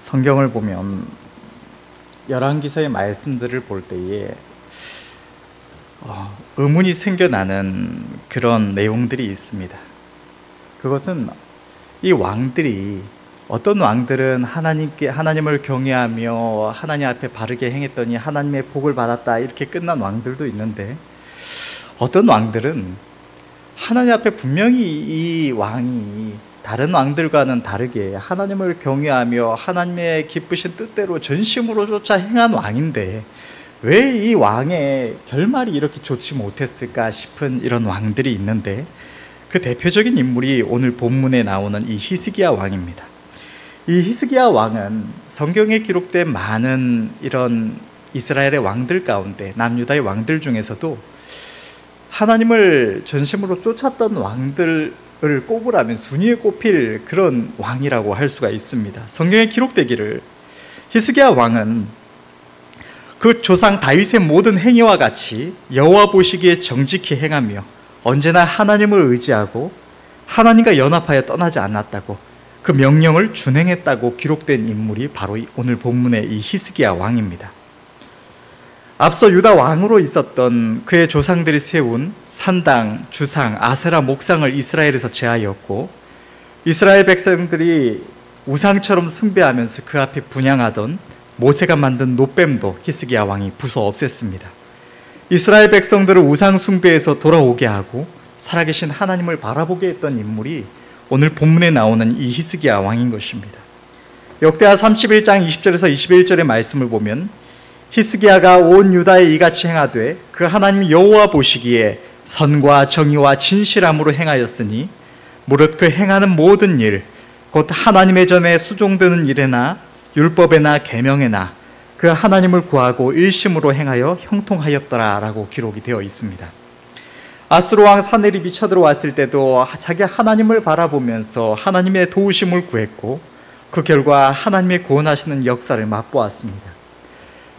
성경을 보면 열왕기서의 말씀들을 볼 때에 의문이 생겨나는 그런 내용들이 있습니다. 그것은 이 왕들이, 어떤 왕들은 하나님을 경외하며 하나님 앞에 바르게 행했더니 하나님의 복을 받았다, 이렇게 끝난 왕들도 있는데, 어떤 왕들은 하나님 앞에 분명히 이 왕이 다른 왕들과는 다르게 하나님을 경외하며 하나님의 기쁘신 뜻대로 전심으로 쫓아 행한 왕인데 왜 이 왕의 결말이 이렇게 좋지 못했을까 싶은 이런 왕들이 있는데, 그 대표적인 인물이 오늘 본문에 나오는 이 히스기야 왕입니다. 이 히스기야 왕은 성경에 기록된 많은 이런 이스라엘의 왕들 가운데, 남유다의 왕들 중에서도 하나님을 전심으로 쫓았던 왕들을 꼽으라면 순위에 꼽힐 그런 왕이라고 할 수가 있습니다. 성경에 기록되기를 히스기야 왕은 그 조상 다윗의 모든 행위와 같이 여호와 보시기에 정직히 행하며 언제나 하나님을 의지하고 하나님과 연합하여 떠나지 않았다고, 그 명령을 준행했다고 기록된 인물이 바로 오늘 본문의 이 히스기야 왕입니다. 앞서 유다 왕으로 있었던 그의 조상들이 세운 산당, 주상, 아세라 목상을 이스라엘에서 제하였고, 이스라엘 백성들이 우상처럼 숭배하면서 그 앞에 분향하던 모세가 만든 놋뱀도 히스기야 왕이 부숴 없앴습니다. 이스라엘 백성들을 우상 숭배에서 돌아오게 하고 살아계신 하나님을 바라보게 했던 인물이 오늘 본문에 나오는 이 히스기야 왕인 것입니다. 역대하 31장 20절에서 21절의 말씀을 보면, 히스기야가 온 유다에 이같이 행하되 그 하나님 여호와 보시기에 선과 정의와 진실함으로 행하였으니 무릇 그 행하는 모든 일, 곧 하나님의 전에 수종드는 일에나 율법에나 계명에나 그 하나님을 구하고 일심으로 행하여 형통하였더라 라고 기록이 되어 있습니다. 아수르 왕 사네립이 쳐들어왔을 때도 자기 하나님을 바라보면서 하나님의 도우심을 구했고, 그 결과 하나님의 구원하시는 역사를 맛보았습니다.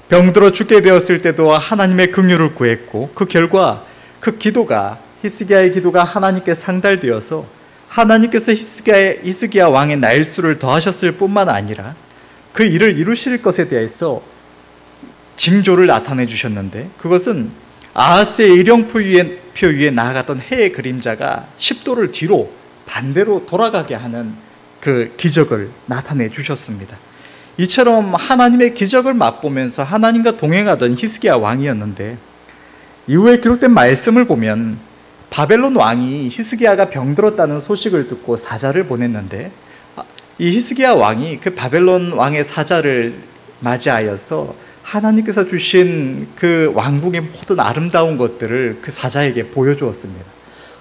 병들어 죽게 되었을 때도 하나님의 긍휼을 구했고, 그 결과 그 기도가, 히스기야의 기도가 하나님께 상달되어서 하나님께서 히스기야 왕의 날수를 더하셨을 뿐만 아니라 그 일을 이루실 것에 대해서 징조를 나타내 주셨는데, 그것은 아하스의 일령표 위에 나아갔던 해의 그림자가 10도를 뒤로 반대로 돌아가게 하는 그 기적을 나타내 주셨습니다. 이처럼 하나님의 기적을 맛보면서 하나님과 동행하던 히스기야 왕이었는데, 이후에 기록된 말씀을 보면 바벨론 왕이 히스기야가 병들었다는 소식을 듣고 사자를 보냈는데, 이 히스기야 왕이 그 바벨론 왕의 사자를 맞이하여서 하나님께서 주신 그 왕궁의 모든 아름다운 것들을 그 사자에게 보여주었습니다.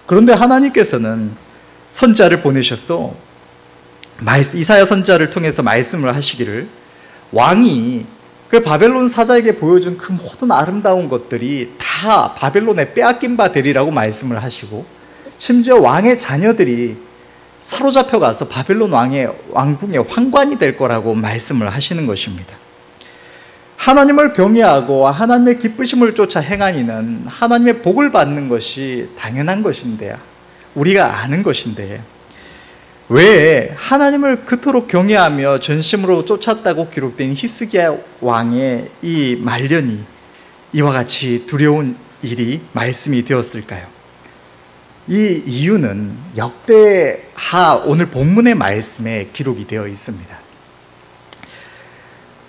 그런데 하나님께서는 선자를 보내셔서 이사야 선자를 통해서 말씀을 하시기를, 왕이 그 바벨론 사자에게 보여준 그 모든 아름다운 것들이 다 바벨론에 빼앗긴 바 되리라고 말씀을 하시고, 심지어 왕의 자녀들이 사로잡혀 가서 바벨론 왕의 왕궁의 환관이 될 거라고 말씀을 하시는 것입니다. 하나님을 경외하고 하나님의 기쁘심을 쫓아 행한 이는 하나님의 복을 받는 것이 당연한 것인데, 우리가 아는 것인데, 왜 하나님을 그토록 경외하며 전심으로 쫓았다고 기록된 히스기야 왕의 이 말년이 이와 같이 두려운 일이 말씀이 되었을까요? 이 이유는 역대하 오늘 본문의 말씀에 기록이 되어 있습니다.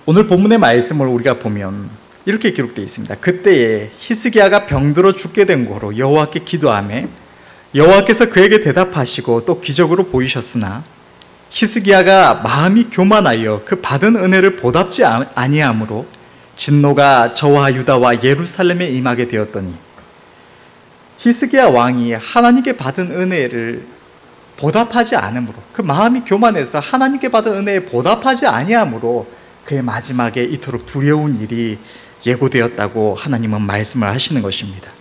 오늘 본문의 말씀을 우리가 보면 이렇게 기록되어 있습니다. 그때에 히스기야가 병들어 죽게 된 고로 여호와께 기도하매 여호와께서 그에게 대답하시고 또 기적으로 보이셨으나 히스기야가 마음이 교만하여 그 받은 은혜를 보답지 아니하므로 진노가 저와 유다와 예루살렘에 임하게 되었더니, 히스기야 왕이 하나님께 받은 은혜를 보답하지 않으므로, 그 마음이 교만해서 하나님께 받은 은혜에 보답하지 아니하므로 그의 마지막에 이토록 두려운 일이 예고되었다고 하나님은 말씀을 하시는 것입니다.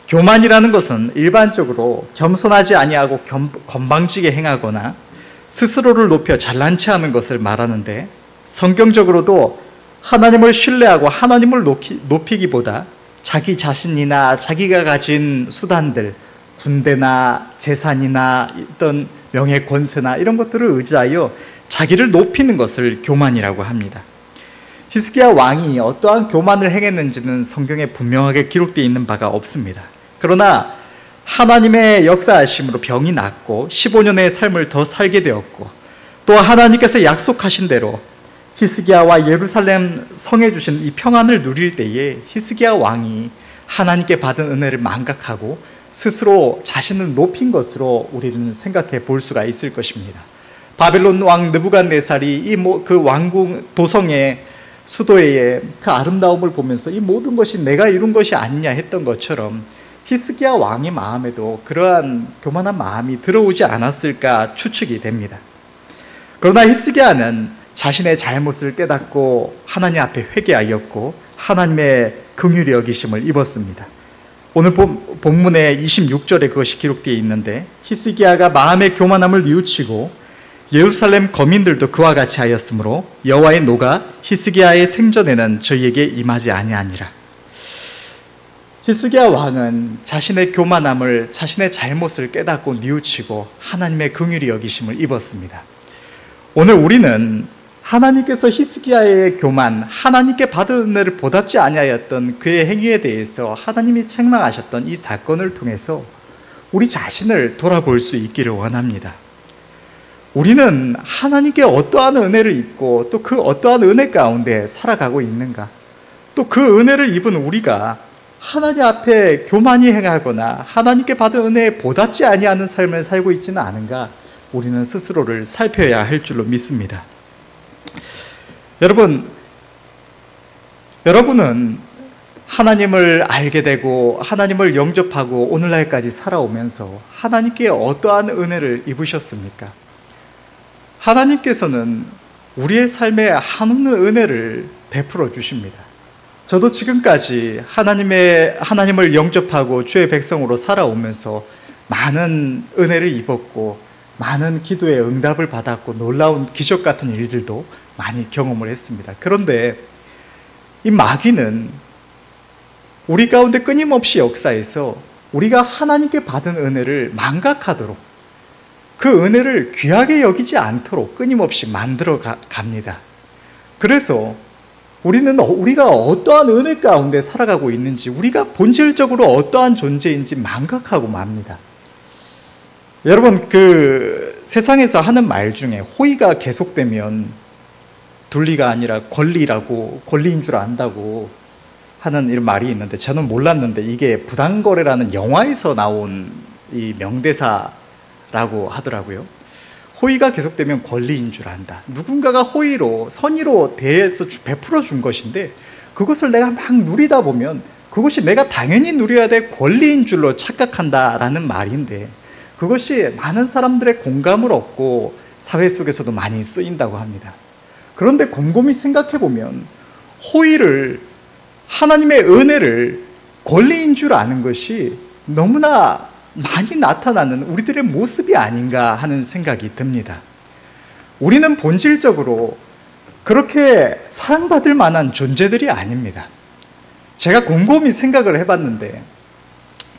교만이라는 것은 일반적으로 겸손하지 아니하고 건방지게 행하거나 스스로를 높여 잘난 체하는 것을 말하는데, 성경적으로도 하나님을 신뢰하고 하나님을 높이기보다 자기 자신이나 자기가 가진 수단들, 군대나 재산이나 어떤 명예 권세나 이런 것들을 의지하여 자기를 높이는 것을 교만이라고 합니다. 히스기야 왕이 어떠한 교만을 행했는지는 성경에 분명하게 기록되어 있는 바가 없습니다. 그러나 하나님의 역사하심으로 병이 낫고 15년의 삶을 더 살게 되었고, 또 하나님께서 약속하신 대로 히스기야와 예루살렘 성에 주신 이 평안을 누릴 때에 히스기야 왕이 하나님께 받은 은혜를 망각하고 스스로 자신을 높인 것으로 우리는 생각해 볼 수가 있을 것입니다. 바벨론 왕 느부갓네살이 그 왕궁 도성의 수도의 그 아름다움을 보면서 이 모든 것이 내가 이룬 것이 아니냐 했던 것처럼 히스기야 왕의 마음에도 그러한 교만한 마음이 들어오지 않았을까 추측이 됩니다. 그러나 히스기야는 자신의 잘못을 깨닫고 하나님 앞에 회개하였고 하나님의 긍휼히 여기심을 입었습니다. 오늘 본문의 26절에 그것이 기록되어 있는데, 히스기야가 마음의 교만함을 뉘우치고 예루살렘 거민들도 그와 같이 하였으므로 여호와의 노가 히스기야의 생전에는 저희에게 임하지 아니하니라. 히스기야 왕은 자신의 교만함을, 자신의 잘못을 깨닫고 뉘우치고 하나님의 긍휼히 여기심을 입었습니다. 오늘 우리는 하나님께서 히스기야의 교만, 하나님께 받은 은혜를 보답지 아니하였던 그의 행위에 대해서 하나님이 책망하셨던 이 사건을 통해서 우리 자신을 돌아볼 수 있기를 원합니다. 우리는 하나님께 어떠한 은혜를 입고 또 그 어떠한 은혜 가운데 살아가고 있는가? 또 그 은혜를 입은 우리가 하나님 앞에 교만히 행하거나 하나님께 받은 은혜에 보답지 아니하는 삶을 살고 있지는 않은가? 우리는 스스로를 살펴야 할 줄로 믿습니다. 여러분은 하나님을 알게 되고 하나님을 영접하고 오늘날까지 살아오면서 하나님께 어떠한 은혜를 입으셨습니까? 하나님께서는 우리의 삶에 한없는 은혜를 베풀어 주십니다. 저도 지금까지 하나님을 영접하고 주의 백성으로 살아오면서 많은 은혜를 입었고 많은 기도의 응답을 받았고 놀라운 기적 같은 일들도 많이 경험을 했습니다. 그런데 이 마귀는 우리 가운데 끊임없이 역사해서 우리가 하나님께 받은 은혜를 망각하도록, 그 은혜를 귀하게 여기지 않도록 끊임없이 만들어 갑니다. 그래서 우리가 어떠한 은혜 가운데 살아가고 있는지, 우리가 본질적으로 어떠한 존재인지 망각하고 맙니다. 여러분, 세상에서 하는 말 중에 호의가 계속되면 둘리가 아니라 권리인 줄 안다고 하는 이런 말이 있는데, 저는 몰랐는데 이게 부당거래라는 영화에서 나온 이 명대사라고 하더라고요. 호의가 계속되면 권리인 줄 안다. 누군가가 선의로 대해서 베풀어 준 것인데 그것을 내가 막 누리다 보면 그것이 내가 당연히 누려야 될 권리인 줄로 착각한다라는 말인데, 그것이 많은 사람들의 공감을 얻고 사회 속에서도 많이 쓰인다고 합니다. 그런데 곰곰이 생각해 보면 호의를, 하나님의 은혜를 권리인 줄 아는 것이 너무나 많이 나타나는 우리들의 모습이 아닌가 하는 생각이 듭니다. 우리는 본질적으로 그렇게 사랑받을 만한 존재들이 아닙니다. 제가 곰곰이 생각을 해봤는데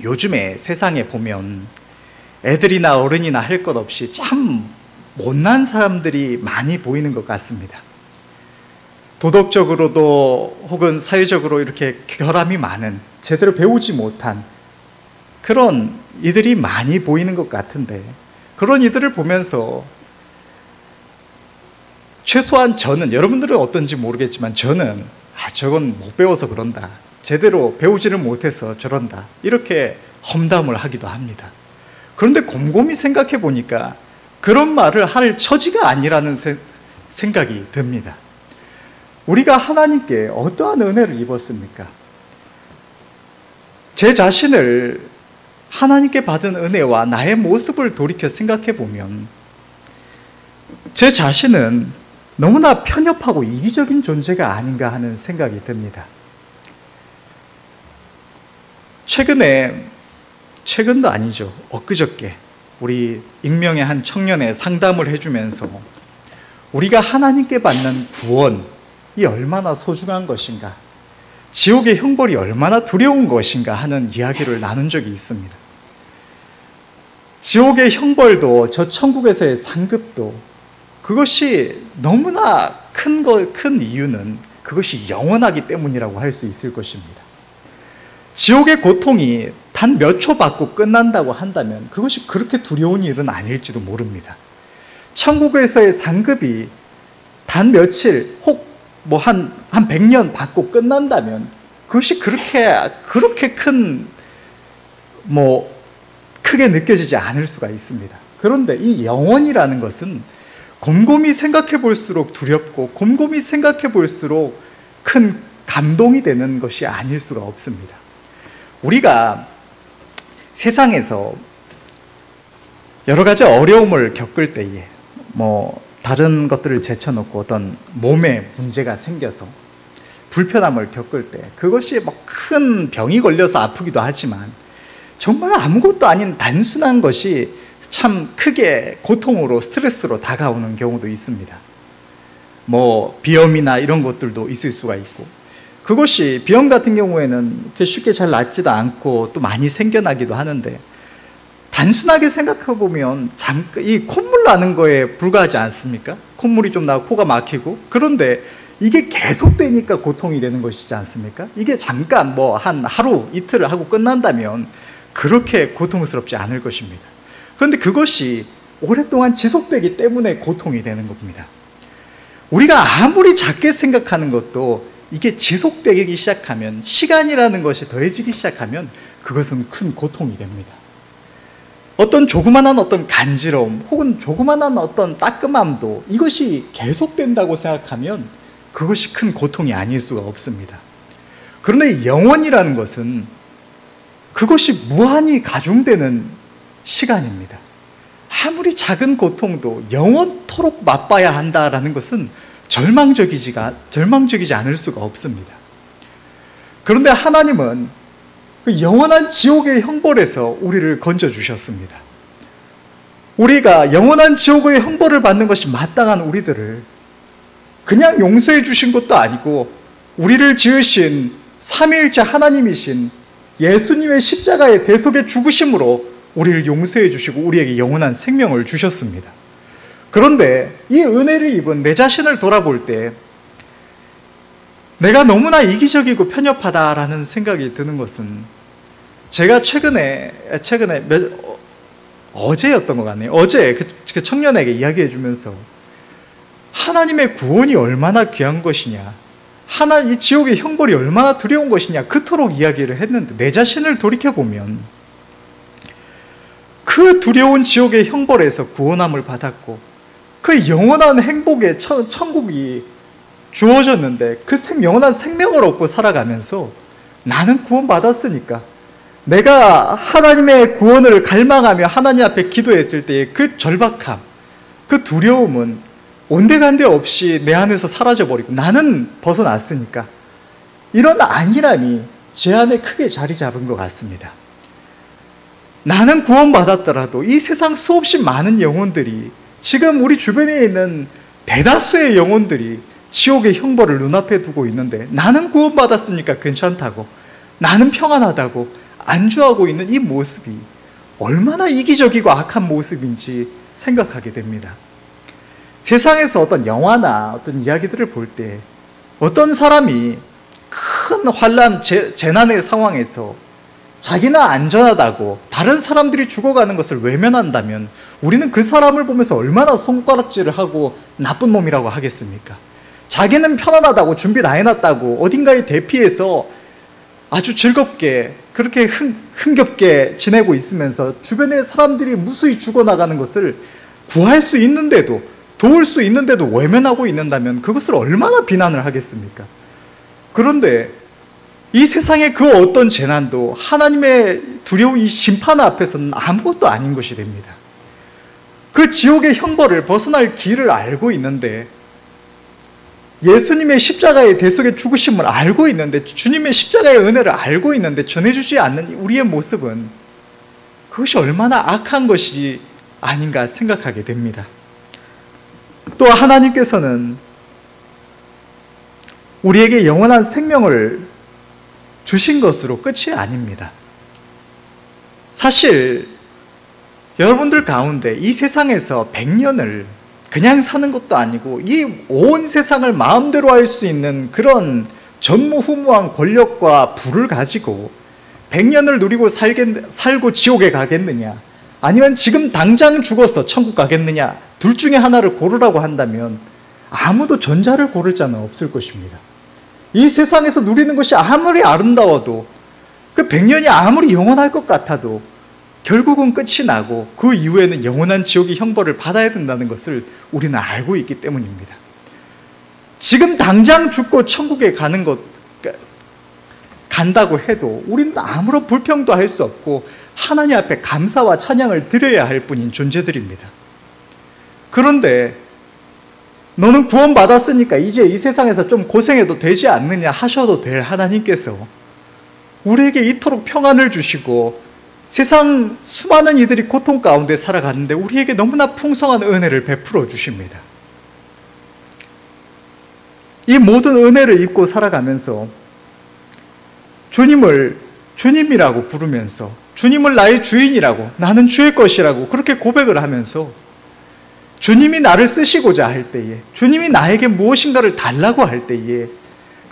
요즘에 세상에 보면 애들이나 어른이나 할 것 없이 참 못난 사람들이 많이 보이는 것 같습니다. 도덕적으로도 혹은 사회적으로 이렇게 결함이 많은, 제대로 배우지 못한 그런 이들이 많이 보이는 것 같은데, 그런 이들을 보면서 최소한 저는, 여러분들은 어떤지 모르겠지만 저는 저건 못 배워서 그런다, 제대로 배우지를 못해서 저런다, 이렇게 험담을 하기도 합니다. 그런데 곰곰이 생각해 보니까 그런 말을 할 처지가 아니라는 생각이 듭니다. 우리가 하나님께 어떠한 은혜를 입었습니까? 제 자신을 하나님께 받은 은혜와 나의 모습을 돌이켜 생각해 보면 제 자신은 너무나 편협하고 이기적인 존재가 아닌가 하는 생각이 듭니다. 최근도 아니죠. 엊그저께 우리 익명의 한 청년의 상담을 해주면서 우리가 하나님께 받는 구원이 얼마나 소중한 것인가, 지옥의 형벌이 얼마나 두려운 것인가 하는 이야기를 나눈 적이 있습니다. 지옥의 형벌도 저 천국에서의 상급도 그것이 너무나 큰 이유는 그것이 영원하기 때문이라고 할 수 있을 것입니다. 지옥의 고통이 단 몇 초 받고 끝난다고 한다면 그것이 그렇게 두려운 일은 아닐지도 모릅니다. 천국에서의 상급이 단 며칠 혹 뭐 한 100년 받고 끝난다면 그것이 그렇게 크게 느껴지지 않을 수가 있습니다. 그런데 이 영원이라는 것은 곰곰이 생각해 볼수록 두렵고 곰곰이 생각해 볼수록 큰 감동이 되는 것이 아닐 수가 없습니다. 우리가 세상에서 여러 가지 어려움을 겪을 때에 다른 것들을 제쳐놓고 어떤 몸에 문제가 생겨서 불편함을 겪을 때 그것이 큰 병이 걸려서 아프기도 하지만 정말 아무것도 아닌 단순한 것이 참 크게 고통으로 스트레스로 다가오는 경우도 있습니다. 비염이나 이런 것들도 있을 수가 있고, 그것이 비염 같은 경우에는 쉽게 잘 낫지도 않고 또 많이 생겨나기도 하는데, 단순하게 생각해 보면 이 콧물 나는 거에 불과하지 않습니까? 콧물이 좀 나고 코가 막히고, 그런데 이게 계속되니까 고통이 되는 것이지 않습니까? 이게 잠깐 한 하루 이틀을 하고 끝난다면 그렇게 고통스럽지 않을 것입니다. 그런데 그것이 오랫동안 지속되기 때문에 고통이 되는 겁니다. 우리가 아무리 작게 생각하는 것도 이게 지속되기 시작하면, 시간이라는 것이 더해지기 시작하면 그것은 큰 고통이 됩니다. 어떤 조그만한 어떤 간지러움 혹은 조그만한 어떤 따끔함도 이것이 계속된다고 생각하면 그것이 큰 고통이 아닐 수가 없습니다. 그런데 영원이라는 것은 그것이 무한히 가중되는 시간입니다. 아무리 작은 고통도 영원토록 맛봐야 한다라는 것은 절망적이지 않을 수가 없습니다. 그런데 하나님은 그 영원한 지옥의 형벌에서 우리를 건져주셨습니다. 우리가 영원한 지옥의 형벌을 받는 것이 마땅한 우리들을 그냥 용서해 주신 것도 아니고, 우리를 지으신 삼위일체 하나님이신 예수님의 십자가의 대속의 죽으심으로 우리를 용서해 주시고 우리에게 영원한 생명을 주셨습니다. 그런데 이 은혜를 입은 내 자신을 돌아볼 때 내가 너무나 이기적이고 편협하다라는 생각이 드는 것은, 제가 최근에 어제였던 것 같네요. 어제 그 청년에게 이야기해 주면서 하나님의 구원이 얼마나 귀한 것이냐, 이 지옥의 형벌이 얼마나 두려운 것이냐 그토록 이야기를 했는데, 내 자신을 돌이켜보면 그 두려운 지옥의 형벌에서 구원함을 받았고 그 영원한 행복의 천국이 주어졌는데 그 영원한 생명을 얻고 살아가면서 나는 구원받았으니까 내가 하나님의 구원을 갈망하며 하나님 앞에 기도했을 때의 그 절박함, 그 두려움은 온데간데 없이 내 안에서 사라져버리고 나는 벗어났으니까 이런 안일함이 제 안에 크게 자리 잡은 것 같습니다. 나는 구원받았더라도 이 세상 수없이 많은 영혼들이, 지금 우리 주변에 있는 대다수의 영혼들이 지옥의 형벌을 눈앞에 두고 있는데 나는 구원받았으니까 괜찮다고, 나는 평안하다고 안주하고 있는 이 모습이 얼마나 이기적이고 악한 모습인지 생각하게 됩니다. 세상에서 어떤 영화나 어떤 이야기들을 볼 때 어떤 사람이 큰 환난, 재난의 상황에서 자기는 안전하다고 다른 사람들이 죽어가는 것을 외면한다면 우리는 그 사람을 보면서 얼마나 손가락질을 하고 나쁜 놈이라고 하겠습니까? 자기는 편안하다고 준비 다 해놨다고 어딘가에 대피해서 아주 즐겁게 그렇게 흥겹게 지내고 있으면서 주변의 사람들이 무수히 죽어나가는 것을 구할 수 있는데도, 도울 수 있는데도 외면하고 있는다면 그것을 얼마나 비난을 하겠습니까? 그런데 이 세상의 그 어떤 재난도 하나님의 두려운 이 심판 앞에서는 아무것도 아닌 것이 됩니다. 그 지옥의 형벌을 벗어날 길을 알고 있는데, 예수님의 십자가의 대속의 죽으심을 알고 있는데, 주님의 십자가의 은혜를 알고 있는데 전해주지 않는 우리의 모습은 그것이 얼마나 악한 것이 아닌가 생각하게 됩니다. 또 하나님께서는 우리에게 영원한 생명을 주신 것으로 끝이 아닙니다. 사실 여러분들 가운데 이 세상에서 100년을 그냥 사는 것도 아니고 이 온 세상을 마음대로 할 수 있는 그런 전무후무한 권력과 부를 가지고 100년을 누리고 살고 지옥에 가겠느냐, 아니면 지금 당장 죽어서 천국 가겠느냐, 둘 중에 하나를 고르라고 한다면 아무도 전자를 고를 자는 없을 것입니다. 이 세상에서 누리는 것이 아무리 아름다워도, 그 100년이 아무리 영원할 것 같아도 결국은 끝이 나고 그 이후에는 영원한 지옥의 형벌을 받아야 된다는 것을 우리는 알고 있기 때문입니다. 지금 당장 죽고 천국에 간다고 해도 우리는 아무런 불평도 할 수 없고 하나님 앞에 감사와 찬양을 드려야 할 뿐인 존재들입니다. 그런데 너는 구원받았으니까 이제 이 세상에서 좀 고생해도 되지 않느냐 하셔도 될 하나님께서 우리에게 이토록 평안을 주시고 세상 수많은 이들이 고통 가운데 살아가는데 우리에게 너무나 풍성한 은혜를 베풀어 주십니다. 이 모든 은혜를 입고 살아가면서 주님을 주님이라고 부르면서, 주님을 나의 주인이라고, 나는 주의 것이라고 그렇게 고백을 하면서 주님이 나를 쓰시고자 할 때에, 주님이 나에게 무엇인가를 달라고 할 때에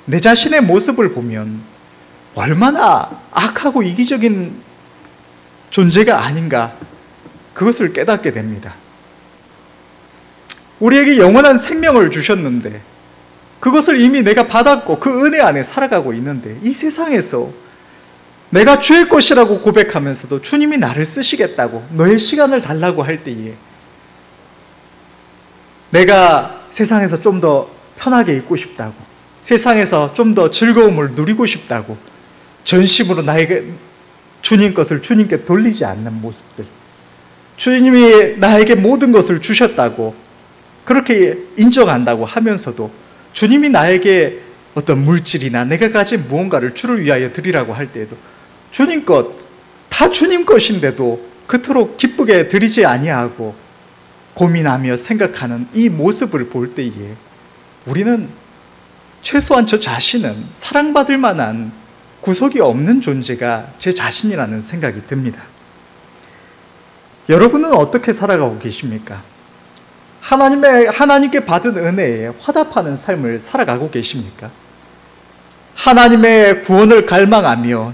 내 자신의 모습을 보면 얼마나 악하고 이기적인 존재가 아닌가, 그것을 깨닫게 됩니다. 우리에게 영원한 생명을 주셨는데 그것을 이미 내가 받았고 그 은혜 안에 살아가고 있는데, 이 세상에서 내가 주의 것이라고 고백하면서도 주님이 나를 쓰시겠다고, 너의 시간을 달라고 할 때에 내가 세상에서 좀 더 편하게 있고 싶다고, 세상에서 좀 더 즐거움을 누리고 싶다고 전심으로 나에게 주님 것을 주님께 돌리지 않는 모습들, 주님이 나에게 모든 것을 주셨다고 그렇게 인정한다고 하면서도 주님이 나에게 어떤 물질이나 내가 가진 무언가를 주를 위하여 드리라고 할 때에도 주님 것, 다 주님 것인데도 그토록 기쁘게 드리지 아니하고 고민하며 생각하는 이 모습을 볼 때에 우리는 최소한 저 자신은 사랑받을 만한 구석이 없는 존재가 제 자신이라는 생각이 듭니다. 여러분은 어떻게 살아가고 계십니까? 하나님께 받은 은혜에 화답하는 삶을 살아가고 계십니까? 하나님의 구원을 갈망하며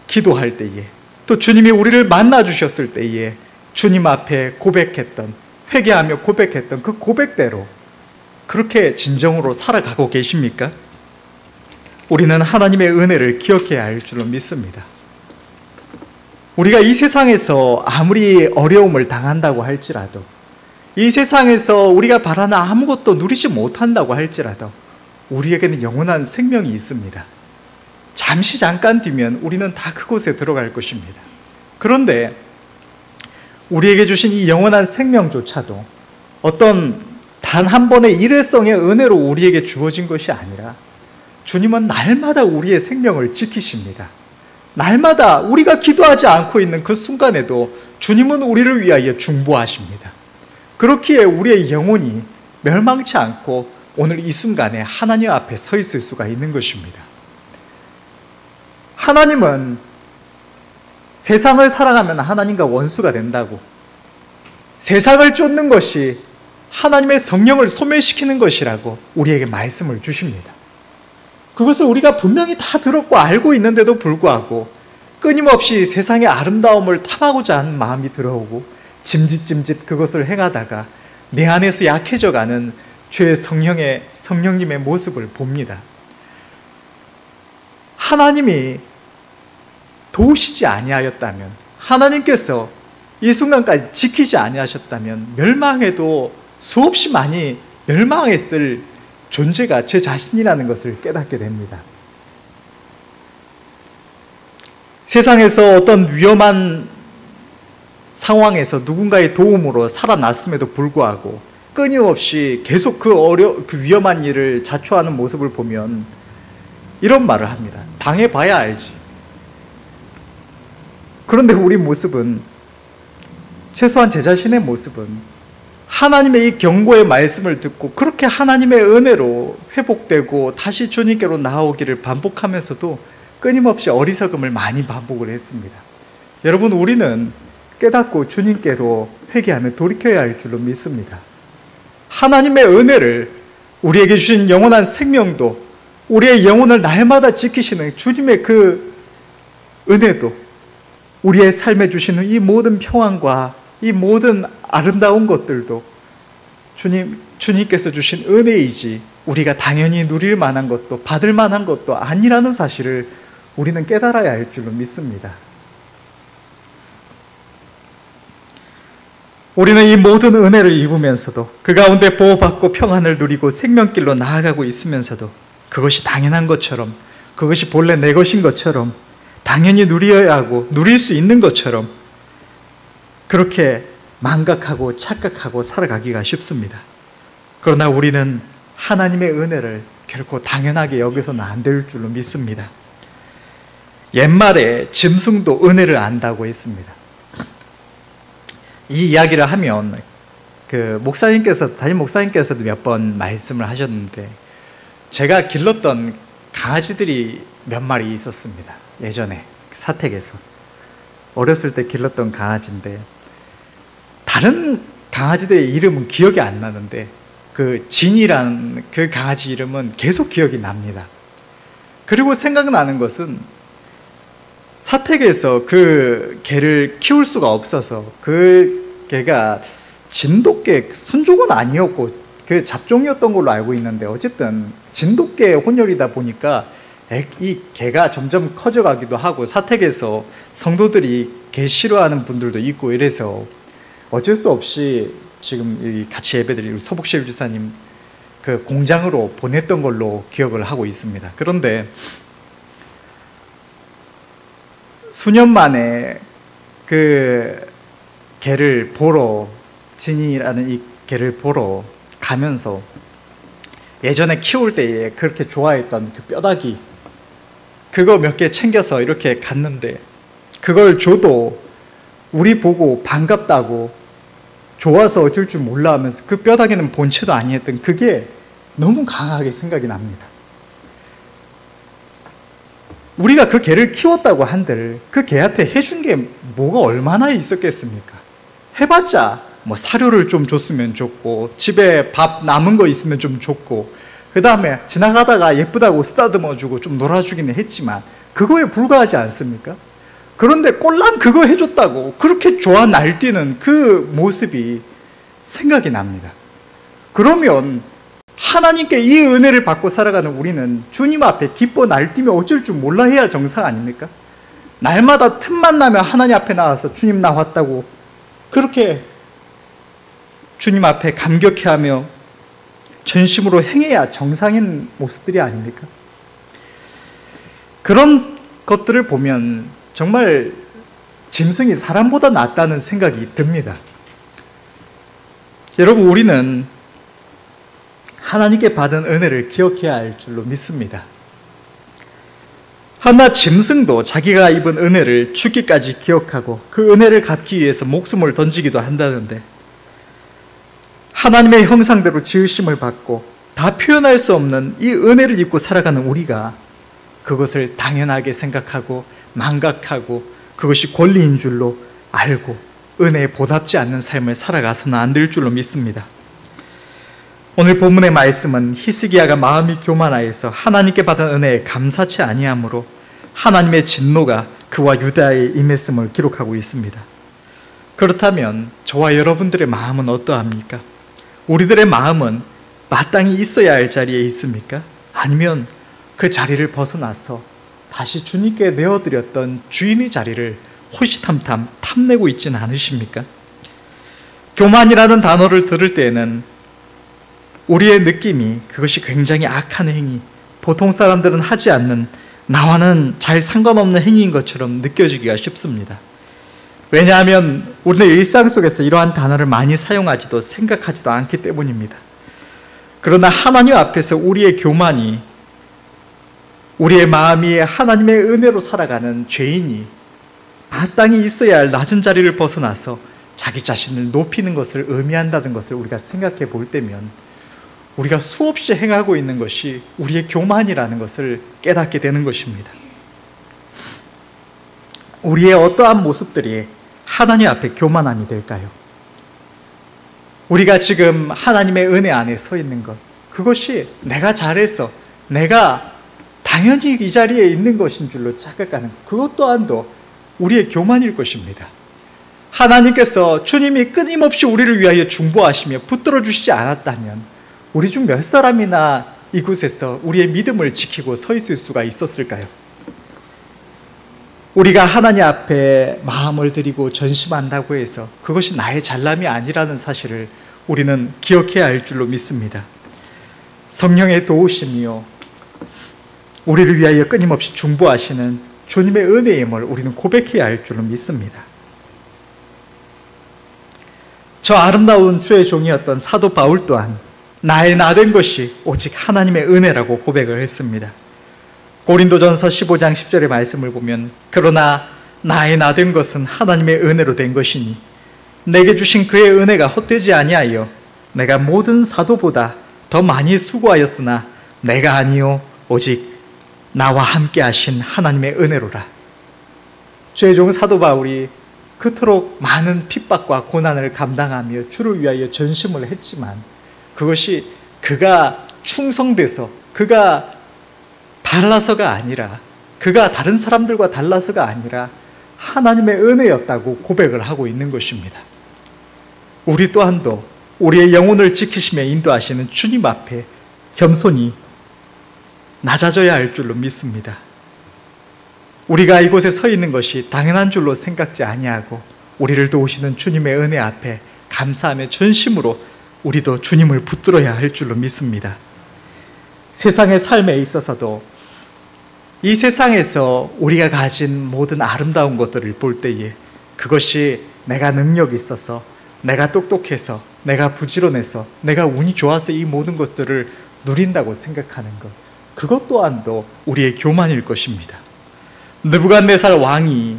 기도할 때에, 또 주님이 우리를 만나 주셨을 때에 주님 앞에 고백했던, 회개하며 고백했던 그 고백대로 그렇게 진정으로 살아가고 계십니까? 우리는 하나님의 은혜를 기억해야 할 줄로 믿습니다. 우리가 이 세상에서 아무리 어려움을 당한다고 할지라도, 이 세상에서 우리가 바라는 아무것도 누리지 못한다고 할지라도 우리에게는 영원한 생명이 있습니다. 잠시 잠깐 뒤면 우리는 다 그곳에 들어갈 것입니다. 그런데 우리에게 주신 이 영원한 생명조차도 어떤 단 한 번의 일회성의 은혜로 우리에게 주어진 것이 아니라 주님은 날마다 우리의 생명을 지키십니다. 날마다 우리가 기도하지 않고 있는 그 순간에도 주님은 우리를 위하여 중보하십니다. 그렇기에 우리의 영혼이 멸망치 않고 오늘 이 순간에 하나님 앞에 서 있을 수가 있는 것입니다. 하나님은 세상을 사랑하면 하나님과 원수가 된다고, 세상을 쫓는 것이 하나님의 성령을 소멸시키는 것이라고 우리에게 말씀을 주십니다. 그것을 우리가 분명히 다 들었고 알고 있는데도 불구하고 끊임없이 세상의 아름다움을 탐하고자 하는 마음이 들어오고 짐짓짐짓 그것을 행하다가 내 안에서 약해져가는 죄의 성령님의 모습을 봅니다. 하나님이 도우시지 아니하였다면, 하나님께서 이 순간까지 지키지 아니하셨다면 멸망해도 수없이 많이 멸망했을 존재가 제 자신이라는 것을 깨닫게 됩니다. 세상에서 어떤 위험한 상황에서 누군가의 도움으로 살아났음에도 불구하고 끊임없이 계속 그 위험한 일을 자초하는 모습을 보면 이런 말을 합니다. 당해봐야 알지. 그런데 우리 모습은, 최소한 제 자신의 모습은 하나님의 이 경고의 말씀을 듣고 그렇게 하나님의 은혜로 회복되고 다시 주님께로 나아오기를 반복하면서도 끊임없이 어리석음을 많이 반복을 했습니다. 여러분, 우리는 깨닫고 주님께로 회개하며 돌이켜야 할 줄로 믿습니다. 하나님의 은혜를, 우리에게 주신 영원한 생명도, 우리의 영혼을 날마다 지키시는 주님의 그 은혜도, 우리의 삶에 주시는 이 모든 평안과 이 모든 아름다운 것들도 주님께서 주신 은혜이지 우리가 당연히 누릴 만한 것도 받을 만한 것도 아니라는 사실을 우리는 깨달아야 할 줄로 믿습니다. 우리는 이 모든 은혜를 입으면서도 그 가운데 보호받고 평안을 누리고 생명길로 나아가고 있으면서도 그것이 당연한 것처럼, 그것이 본래 내 것인 것처럼, 당연히 누려야 하고 누릴 수 있는 것처럼 그렇게 망각하고 착각하고 살아가기가 쉽습니다. 그러나 우리는 하나님의 은혜를 결코 당연하게 여기서는 안 될 줄로 믿습니다. 옛말에 짐승도 은혜를 안다고 했습니다. 이 이야기를 하면 담임 목사님께서도 몇 번 말씀을 하셨는데, 제가 길렀던 강아지들이 몇 마리 있었습니다. 예전에 사택에서 어렸을 때 길렀던 강아지인데, 다른 강아지들의 이름은 기억이 안 나는데 그 진이라는 그 강아지 이름은 계속 기억이 납니다. 그리고 생각나는 것은 사택에서 그 개를 키울 수가 없어서 그 개가 진돗개, 순종은 아니었고 그 잡종이었던 걸로 알고 있는데, 어쨌든 진돗개 혼혈이다 보니까 이 개가 점점 커져가기도 하고 사택에서 성도들이 개 싫어하는 분들도 있고 이래서 어쩔 수 없이 지금 같이 예배드릴 서복실 주사님 그 공장으로 보냈던 걸로 기억을 하고 있습니다. 그런데 수년 만에 그 개를 보러, 진이라는 이 개를 보러 가면서 예전에 키울 때에 그렇게 좋아했던 그 뼈다귀, 그거 몇 개 챙겨서 이렇게 갔는데, 그걸 줘도 우리 보고 반갑다고 좋아서 어쩔 줄 몰라 하면서 그 뼈다귀는 본체도 아니었던 그게 너무 강하게 생각이 납니다. 우리가 그 개를 키웠다고 한들 그 개한테 해준 게 뭐가 얼마나 있었겠습니까? 해봤자 뭐 사료를 좀 줬으면 좋고, 집에 밥 남은 거 있으면 좀 줬고, 그 다음에 지나가다가 예쁘다고 쓰다듬어 주고 좀 놀아주기는 했지만 그거에 불과하지 않습니까? 그런데 꼴랑 그거 해줬다고 그렇게 좋아 날뛰는 그 모습이 생각이 납니다. 그러면 하나님께 이 은혜를 받고 살아가는 우리는 주님 앞에 기뻐 날뛰며 어쩔 줄 몰라 해야 정상 아닙니까? 날마다 틈만 나면 하나님 앞에 나와서 주님 나왔다고 그렇게 주님 앞에 감격해하며 전심으로 행해야 정상인 모습들이 아닙니까? 그런 것들을 보면 정말 짐승이 사람보다 낫다는 생각이 듭니다. 여러분, 우리는 하나님께 받은 은혜를 기억해야 할 줄로 믿습니다. 하나 짐승도 자기가 입은 은혜를 죽기까지 기억하고 그 은혜를 갚기 위해서 목숨을 던지기도 한다는데, 하나님의 형상대로 지으심을 받고 다 표현할 수 없는 이 은혜를 입고 살아가는 우리가 그것을 당연하게 생각하고 망각하고 그것이 권리인 줄로 알고 은혜에 보답지 않는 삶을 살아가서는 안 될 줄로 믿습니다. 오늘 본문의 말씀은 히스기야가 마음이 교만하여서 하나님께 받은 은혜에 감사치 아니하므로 하나님의 진노가 그와 유다에 임했음을 기록하고 있습니다. 그렇다면 저와 여러분들의 마음은 어떠합니까? 우리들의 마음은 마땅히 있어야 할 자리에 있습니까? 아니면 그 자리를 벗어나서 다시 주님께 내어드렸던 주인의 자리를 호시탐탐 탐내고 있지는 않으십니까? 교만이라는 단어를 들을 때에는 우리의 느낌이 그것이 굉장히 악한 행위, 보통 사람들은 하지 않는, 나와는 잘 상관없는 행위인 것처럼 느껴지기가 쉽습니다. 왜냐하면 우리는 일상 속에서 이러한 단어를 많이 사용하지도 생각하지도 않기 때문입니다. 그러나 하나님 앞에서 우리의 교만이, 우리의 마음이 하나님의 은혜로 살아가는 죄인이 마땅히 있어야 할 낮은 자리를 벗어나서 자기 자신을 높이는 것을 의미한다는 것을 우리가 생각해 볼 때면 우리가 수없이 행하고 있는 것이 우리의 교만이라는 것을 깨닫게 되는 것입니다. 우리의 어떠한 모습들이 하나님 앞에 교만함이 될까요? 우리가 지금 하나님의 은혜 안에 서 있는 것, 그것이 내가 잘해서 내가 당연히 이 자리에 있는 것인 줄로 착각하는 것, 그것 또한도 우리의 교만일 것입니다. 하나님께서 주님이 끊임없이 우리를 위하여 중보하시며 붙들어 주시지 않았다면 우리 중 몇 사람이나 이곳에서 우리의 믿음을 지키고 서 있을 수가 있었을까요? 우리가 하나님 앞에 마음을 드리고 전심한다고 해서 그것이 나의 잘남이 아니라는 사실을 우리는 기억해야 할 줄로 믿습니다. 성령의 도우심이요, 우리를 위하여 끊임없이 중보하시는 주님의 은혜임을 우리는 고백해야 할 줄로 믿습니다. 저 아름다운 주의 종이었던 사도 바울 또한 나의 나된 것이 오직 하나님의 은혜라고 고백을 했습니다. 고린도전서 15장 10절의 말씀을 보면 그러나 나의 나된 것은 하나님의 은혜로 된 것이니 내게 주신 그의 은혜가 헛되지 아니하여 내가 모든 사도보다 더 많이 수고하였으나 내가 아니요 오직 나와 함께 하신 하나님의 은혜로라. 주의 종 사도 바울이 그토록 많은 핍박과 고난을 감당하며 주를 위하여 전심을 했지만 그것이 그가 충성돼서 그가 달라서가 아니라, 그가 다른 사람들과 달라서가 아니라 하나님의 은혜였다고 고백을 하고 있는 것입니다. 우리 또한도 우리의 영혼을 지키시며 인도하시는 주님 앞에 겸손히 낮아져야 할 줄로 믿습니다. 우리가 이곳에 서 있는 것이 당연한 줄로 생각지 아니하고 우리를 도우시는 주님의 은혜 앞에 감사하며 전심으로 우리도 주님을 붙들어야 할 줄로 믿습니다. 세상의 삶에 있어서도 이 세상에서 우리가 가진 모든 아름다운 것들을 볼 때에 그것이 내가 능력이 있어서, 내가 똑똑해서, 내가 부지런해서, 내가 운이 좋아서 이 모든 것들을 누린다고 생각하는 것, 그것 또한도 우리의 교만일 것입니다. 느부갓네살 왕이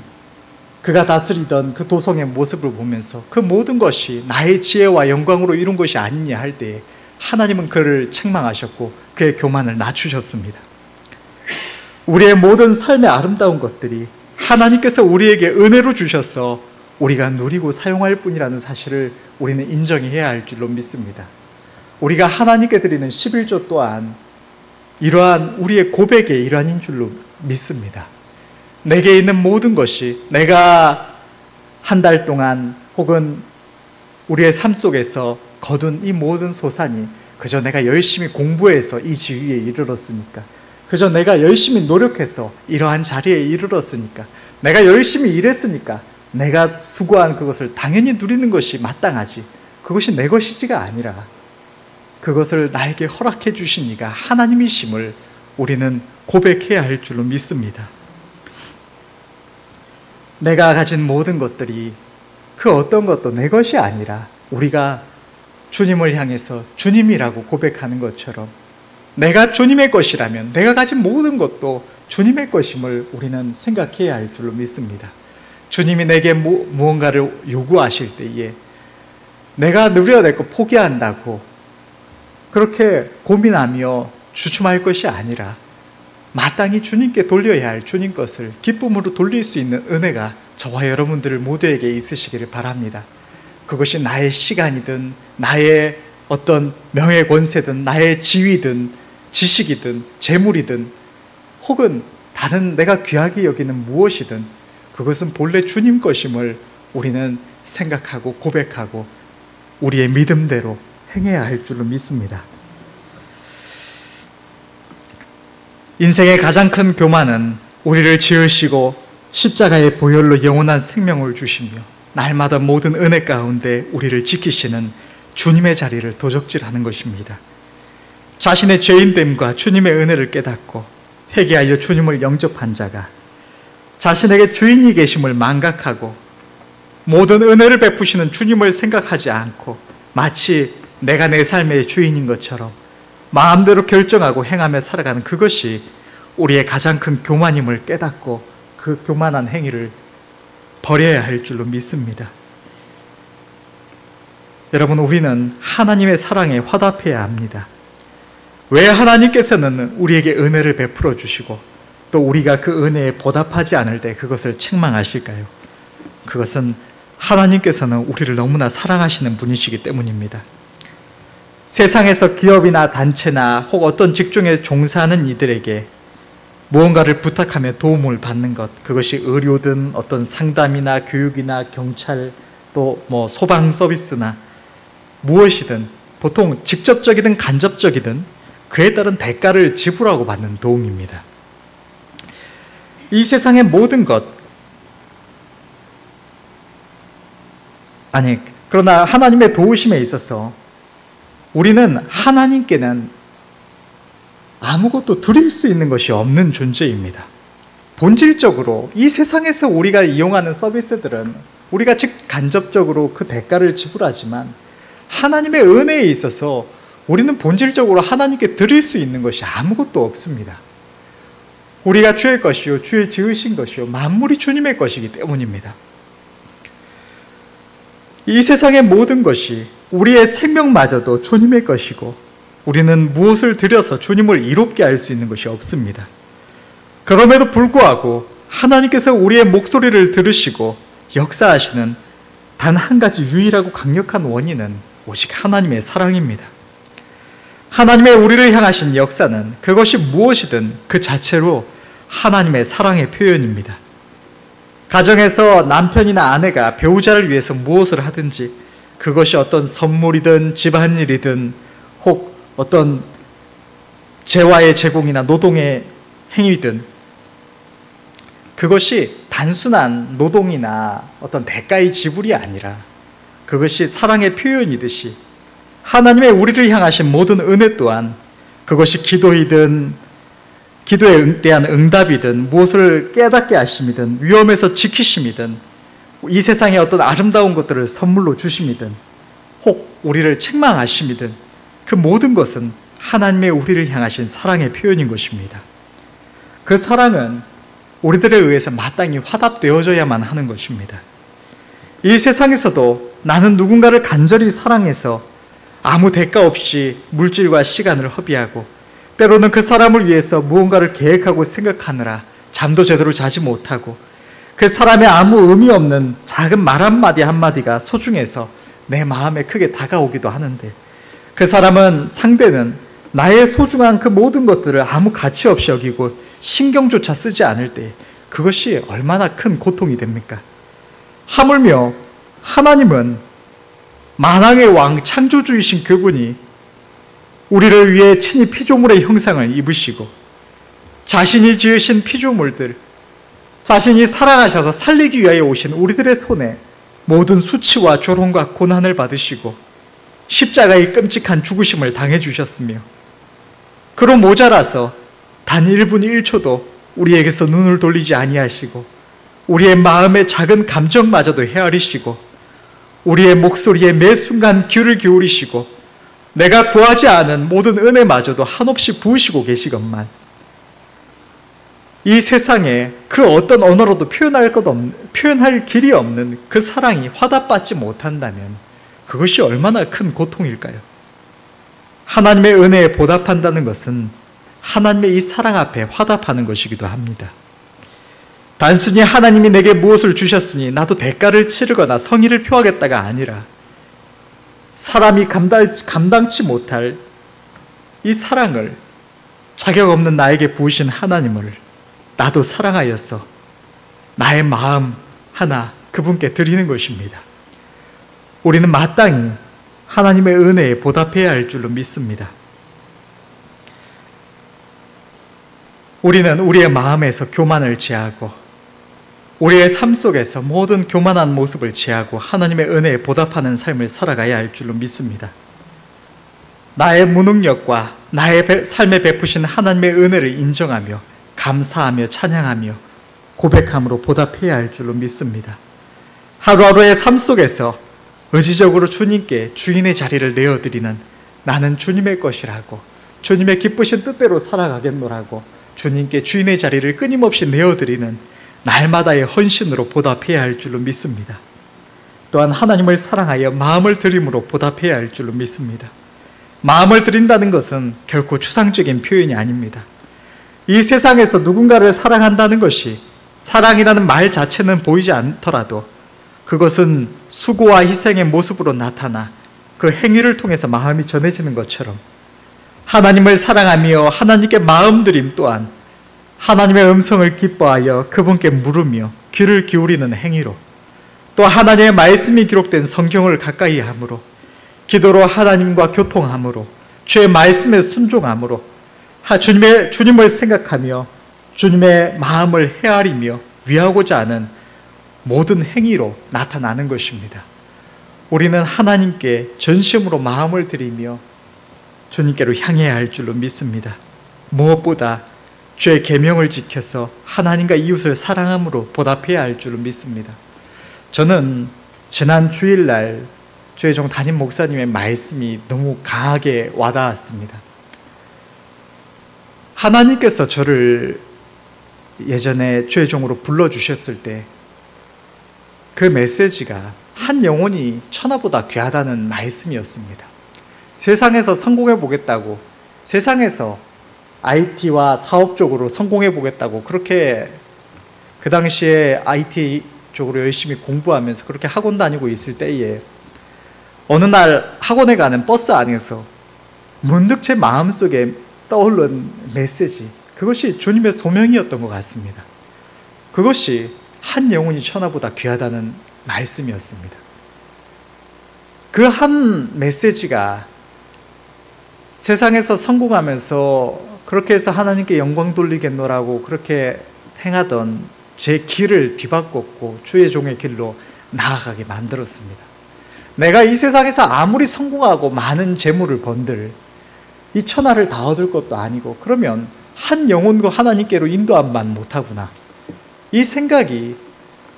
그가 다스리던 그 도성의 모습을 보면서 그 모든 것이 나의 지혜와 영광으로 이룬 것이 아니냐 할 때에 하나님은 그를 책망하셨고 그의 교만을 낮추셨습니다. 우리의 모든 삶의 아름다운 것들이 하나님께서 우리에게 은혜로 주셔서 우리가 누리고 사용할 뿐이라는 사실을 우리는 인정해야 할 줄로 믿습니다. 우리가 하나님께 드리는 11조 또한 이러한 우리의 고백의 일환인 줄로 믿습니다. 내게 있는 모든 것이, 내가 한 달 동안 혹은 우리의 삶 속에서 거둔 이 모든 소산이 그저 내가 열심히 공부해서 이 지위에 이르렀으니까, 그저 내가 열심히 노력해서 이러한 자리에 이르렀으니까, 내가 열심히 일했으니까 내가 수고한 그것을 당연히 누리는 것이 마땅하지, 그것이 내 것이지가 아니라 그것을 나에게 허락해 주신 이가 하나님이심을 우리는 고백해야 할 줄로 믿습니다. 내가 가진 모든 것들이 그 어떤 것도 내 것이 아니라 우리가 주님을 향해서 주님이라고 고백하는 것처럼 내가 주님의 것이라면 내가 가진 모든 것도 주님의 것임을 우리는 생각해야 할 줄로 믿습니다. 주님이 내게 무언가를 요구하실 때에 내가 누려야 될 거 포기한다고 그렇게 고민하며 주춤할 것이 아니라 마땅히 주님께 돌려야 할 주님 것을 기쁨으로 돌릴 수 있는 은혜가 저와 여러분들 모두에게 있으시기를 바랍니다. 그것이 나의 시간이든 나의 어떤 명예 권세든 나의 지위든 지식이든 재물이든 혹은 다른 내가 귀하게 여기는 무엇이든 그것은 본래 주님 것임을 우리는 생각하고 고백하고 우리의 믿음대로 행해야 할 줄로 믿습니다. 인생의 가장 큰 교만은 우리를 지으시고 십자가의 보혈로 영원한 생명을 주시며 날마다 모든 은혜 가운데 우리를 지키시는 주님의 자리를 도적질하는 것입니다. 자신의 죄인됨과 주님의 은혜를 깨닫고 회개하여 주님을 영접한 자가 자신에게 주인이 계심을 망각하고 모든 은혜를 베푸시는 주님을 생각하지 않고 마치 내가 내 삶의 주인인 것처럼 마음대로 결정하고 행하며 살아가는 그것이 우리의 가장 큰 교만임을 깨닫고 그 교만한 행위를 버려야 할 줄로 믿습니다. 여러분, 우리는 하나님의 사랑에 화답해야 합니다. 왜 하나님께서는 우리에게 은혜를 베풀어 주시고 또 우리가 그 은혜에 보답하지 않을 때 그것을 책망하실까요? 그것은 하나님께서는 우리를 너무나 사랑하시는 분이시기 때문입니다. 세상에서 기업이나 단체나 혹 어떤 직종에 종사하는 이들에게 무언가를 부탁하며 도움을 받는 것, 그것이 의료든 어떤 상담이나 교육이나 경찰 또 소방 서비스나 무엇이든 보통 직접적이든 간접적이든 그에 따른 대가를 지불하고 받는 도움입니다. 이 세상의 모든 것, 그러나 하나님의 도우심에 있어서 우리는 하나님께는 아무것도 드릴 수 있는 것이 없는 존재입니다. 본질적으로 이 세상에서 우리가 이용하는 서비스들은 우리가 즉 간접적으로 그 대가를 지불하지만 하나님의 은혜에 있어서 우리는 본질적으로 하나님께 드릴 수 있는 것이 아무것도 없습니다. 우리가 주의 것이요 주의 지으신 것이요 만물이 주님의 것이기 때문입니다. 이 세상의 모든 것이 우리의 생명마저도 주님의 것이고 우리는 무엇을 들여서 주님을 이롭게 할 수 있는 것이 없습니다. 그럼에도 불구하고 하나님께서 우리의 목소리를 들으시고 역사하시는 단 한 가지 유일하고 강력한 원인은 오직 하나님의 사랑입니다. 하나님의 우리를 향하신 역사는 그것이 무엇이든 그 자체로 하나님의 사랑의 표현입니다. 가정에서 남편이나 아내가 배우자를 위해서 무엇을 하든지 그것이 어떤 선물이든 집안일이든 혹 어떤 재화의 제공이나 노동의 행위든 그것이 단순한 노동이나 어떤 대가의 지불이 아니라 그것이 사랑의 표현이듯이 하나님의 우리를 향하신 모든 은혜 또한 그것이 기도이든 기도에 대한 응답이든 무엇을 깨닫게 하심이든 위험에서 지키심이든 이 세상의 어떤 아름다운 것들을 선물로 주심이든 혹 우리를 책망하심이든 그 모든 것은 하나님의 우리를 향하신 사랑의 표현인 것입니다. 그 사랑은 우리들에 의해서 마땅히 화답되어져야만 하는 것입니다. 이 세상에서도 나는 누군가를 간절히 사랑해서 아무 대가 없이 물질과 시간을 허비하고 때로는 그 사람을 위해서 무언가를 계획하고 생각하느라 잠도 제대로 자지 못하고 그 사람의 아무 의미 없는 작은 말 한마디 한마디가 소중해서 내 마음에 크게 다가오기도 하는데 그 사람은 상대는 나의 소중한 그 모든 것들을 아무 가치 없이 여기고 신경조차 쓰지 않을 때 그것이 얼마나 큰 고통이 됩니까? 하물며 하나님은 만왕의 왕 창조주이신 그분이 우리를 위해 친히 피조물의 형상을 입으시고 자신이 지으신 피조물들, 자신이 사랑하셔서 살리기 위하여 오신 우리들의 손에 모든 수치와 조롱과 고난을 받으시고 십자가의 끔찍한 죽으심을 당해주셨으며 그로 모자라서 단 1분 1초도 우리에게서 눈을 돌리지 아니하시고 우리의 마음의 작은 감정마저도 헤아리시고 우리의 목소리에 매 순간 귀를 기울이시고 내가 구하지 않은 모든 은혜마저도 한없이 부으시고 계시건만 이 세상에 그 어떤 언어로도 표현할 길이 없는 그 사랑이 화답받지 못한다면 그것이 얼마나 큰 고통일까요? 하나님의 은혜에 보답한다는 것은 하나님의 이 사랑 앞에 화답하는 것이기도 합니다. 단순히 하나님이 내게 무엇을 주셨으니 나도 대가를 치르거나 성의를 표하겠다가 아니라 사람이 감당치 못할 이 사랑을 자격 없는 나에게 부으신 하나님을 나도 사랑하여서 나의 마음 하나 그분께 드리는 것입니다. 우리는 마땅히 하나님의 은혜에 보답해야 할 줄로 믿습니다. 우리는 우리의 마음에서 교만을 제하고 우리의 삶 속에서 모든 교만한 모습을 제하고 하나님의 은혜에 보답하는 삶을 살아가야 할 줄로 믿습니다. 나의 무능력과 나의 삶에 베푸신 하나님의 은혜를 인정하며 감사하며 찬양하며 고백함으로 보답해야 할 줄로 믿습니다. 하루하루의 삶 속에서 의지적으로 주님께 주인의 자리를 내어드리는 나는 주님의 것이라고 주님의 기쁘신 뜻대로 살아가겠노라고 주님께 주인의 자리를 끊임없이 내어드리는 날마다의 헌신으로 보답해야 할 줄로 믿습니다. 또한 하나님을 사랑하여 마음을 드림으로 보답해야 할 줄로 믿습니다. 마음을 드린다는 것은 결코 추상적인 표현이 아닙니다. 이 세상에서 누군가를 사랑한다는 것이 사랑이라는 말 자체는 보이지 않더라도 그것은 수고와 희생의 모습으로 나타나 그 행위를 통해서 마음이 전해지는 것처럼 하나님을 사랑하며 하나님께 마음들임 또한 하나님의 음성을 기뻐하여 그분께 물으며 귀를 기울이는 행위로, 또 하나님의 말씀이 기록된 성경을 가까이 함으로, 기도로 하나님과 교통함으로, 주의 말씀에 순종함으로, 주님을 생각하며 주님의 마음을 헤아리며 위하고자 하는 모든 행위로 나타나는 것입니다. 우리는 하나님께 전심으로 마음을 드리며 주님께로 향해야 할 줄로 믿습니다. 무엇보다 주의 계명을 지켜서 하나님과 이웃을 사랑함으로 보답해야 할 줄로 믿습니다. 저는 지난 주일날 저희 종 담임 목사님의 말씀이 너무 강하게 와닿았습니다. 하나님께서 저를 예전에 주의 종으로 불러주셨을 때 그 메시지가 한 영혼이 천하보다 귀하다는 말씀이었습니다. 세상에서 성공해 보겠다고, 세상에서 IT와 사업 쪽으로 성공해 보겠다고 그렇게 그 당시에 IT 쪽으로 열심히 공부하면서 그렇게 학원 다니고 있을 때에 어느 날 학원에 가는 버스 안에서 문득 제 마음속에 떠오른 메시지, 그것이 주님의 소명이었던 것 같습니다. 그것이 한 영혼이 천하보다 귀하다는 말씀이었습니다. 그 한 메시지가 세상에서 성공하면서 그렇게 해서 하나님께 영광 돌리겠노라고 그렇게 행하던 제 길을 뒤바꿨고 주의 종의 길로 나아가게 만들었습니다. 내가 이 세상에서 아무리 성공하고 많은 재물을 번들 이 천하를 다 얻을 것도 아니고 그러면 한 영혼도 하나님께로 인도함만 못하구나, 이 생각이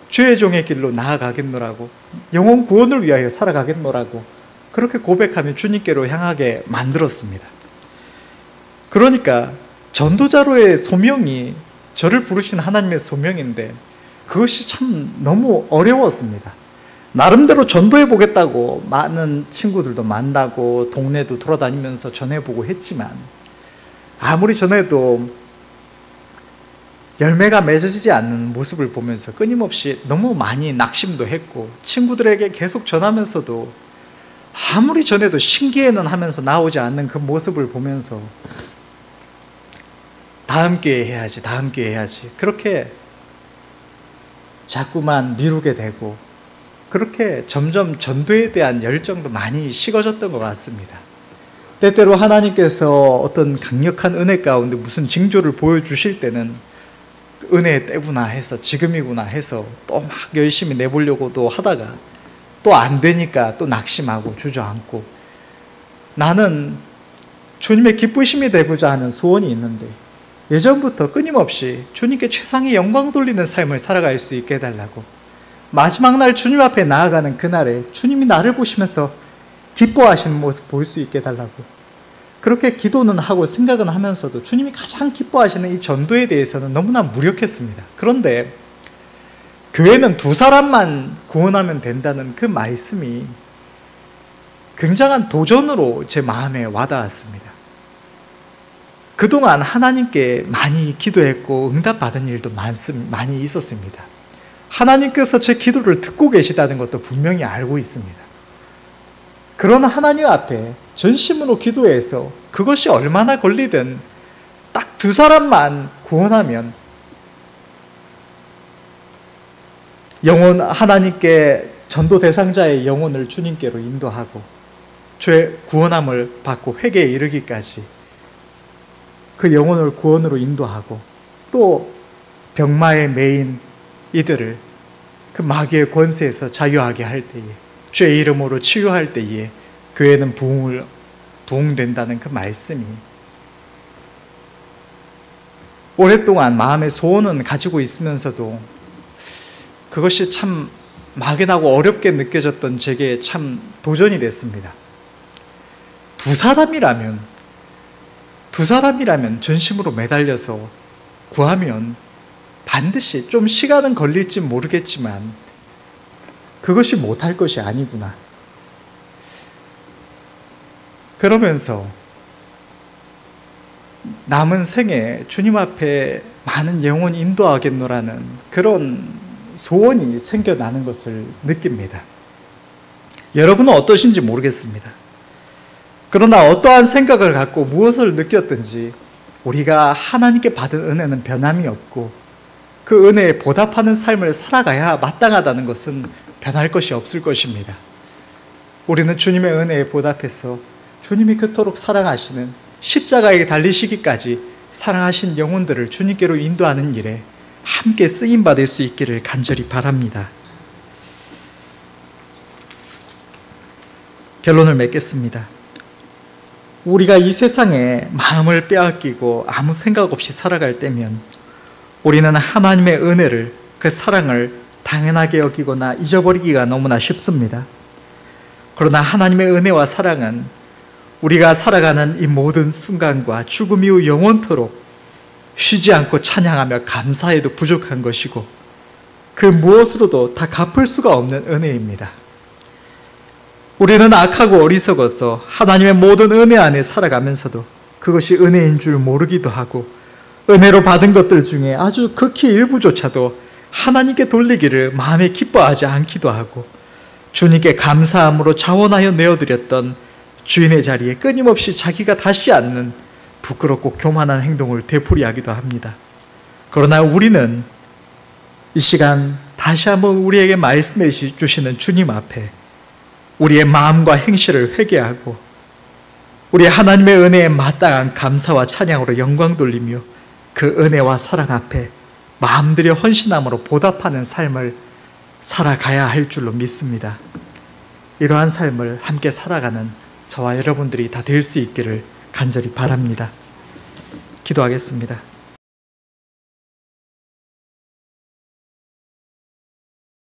주의 종의 길로 나아가겠노라고, 영혼 구원을 위하여 살아가겠노라고 그렇게 고백하며 주님께로 향하게 만들었습니다. 그러니까 전도자로의 소명이 저를 부르신 하나님의 소명인데 그것이 참 너무 어려웠습니다. 나름대로 전도해 보겠다고 많은 친구들도 만나고 동네도 돌아다니면서 전해보고 했지만 아무리 전해도 열매가 맺어지지 않는 모습을 보면서 끊임없이 너무 많이 낙심도 했고, 친구들에게 계속 전하면서도 아무리 전해도 신기해는 하면서 나오지 않는 그 모습을 보면서 다음 기회에 해야지, 다음 기회에 해야지, 그렇게 자꾸만 미루게 되고 그렇게 점점 전도에 대한 열정도 많이 식어졌던 것 같습니다. 때때로 하나님께서 어떤 강력한 은혜 가운데 무슨 징조를 보여주실 때는 은혜의 때구나 해서, 지금이구나 해서 또 막 열심히 내보려고도 하다가 또 안 되니까 또 낙심하고 주저앉고, 나는 주님의 기쁘심이 되고자 하는 소원이 있는데 예전부터 끊임없이 주님께 최상의 영광 돌리는 삶을 살아갈 수 있게 해달라고, 마지막 날 주님 앞에 나아가는 그날에 주님이 나를 보시면서 기뻐하시는 모습 볼 수 있게 해달라고 그렇게 기도는 하고 생각은 하면서도 주님이 가장 기뻐하시는 이 전도에 대해서는 너무나 무력했습니다. 그런데 교회는 두 사람만 구원하면 된다는 그 말씀이 굉장한 도전으로 제 마음에 와닿았습니다. 그동안 하나님께 많이 기도했고 응답받은 일도 많이 있었습니다. 하나님께서 제 기도를 듣고 계시다는 것도 분명히 알고 있습니다. 그러나 하나님 앞에 전심으로 기도해서 그것이 얼마나 걸리든 딱 두 사람만 구원하면 하나님께 전도 대상자의 영혼을 주님께로 인도하고 죄 구원함을 받고 회개에 이르기까지 그 영혼을 구원으로 인도하고, 또 병마에 매인 이들을 그 마귀의 권세에서 자유하게 할 때에, 죄의 이름으로 치유할 때에 교회는 부흥된다는 그 말씀이 오랫동안 마음의 소원은 가지고 있으면서도 그것이 참 막연하고 어렵게 느껴졌던 제게 참 도전이 됐습니다. 두 사람이라면 전심으로 매달려서 구하면 반드시 좀 시간은 걸릴지 모르겠지만 그것이 못할 것이 아니구나. 그러면서 남은 생에 주님 앞에 많은 영혼 인도하겠노라는 그런 소원이 생겨나는 것을 느낍니다. 여러분은 어떠신지 모르겠습니다. 그러나 어떠한 생각을 갖고 무엇을 느꼈든지 우리가 하나님께 받은 은혜는 변함이 없고 그 은혜에 보답하는 삶을 살아가야 마땅하다는 것은 변할 것이 없을 것입니다. 우리는 주님의 은혜에 보답해서 주님이 그토록 사랑하시는 십자가에 달리시기까지 사랑하신 영혼들을 주님께로 인도하는 일에 함께 쓰임받을 수 있기를 간절히 바랍니다. 결론을 맺겠습니다. 우리가 이 세상에 마음을 빼앗기고 아무 생각 없이 살아갈 때면 우리는 하나님의 은혜를, 그 사랑을 당연하게 여기거나 잊어버리기가 너무나 쉽습니다. 그러나 하나님의 은혜와 사랑은 우리가 살아가는 이 모든 순간과 죽음 이후 영원토록 쉬지 않고 찬양하며 감사해도 부족한 것이고 그 무엇으로도 다 갚을 수가 없는 은혜입니다. 우리는 악하고 어리석어서 하나님의 모든 은혜 안에 살아가면서도 그것이 은혜인 줄 모르기도 하고 은혜로 받은 것들 중에 아주 극히 일부조차도 하나님께 돌리기를 마음에 기뻐하지 않기도 하고 주님께 감사함으로 자원하여 내어드렸던 주인의 자리에 끊임없이 자기가 다시 앉는 부끄럽고 교만한 행동을 되풀이하기도 합니다. 그러나 우리는 이 시간 다시 한번 우리에게 말씀해 주시는 주님 앞에 우리의 마음과 행실을 회개하고 우리 하나님의 은혜에 마땅한 감사와 찬양으로 영광 돌리며 그 은혜와 사랑 앞에 마음들여 헌신함으로 보답하는 삶을 살아가야 할 줄로 믿습니다. 이러한 삶을 함께 살아가는 저와 여러분들이 다 될 수 있기를 간절히 바랍니다. 기도하겠습니다.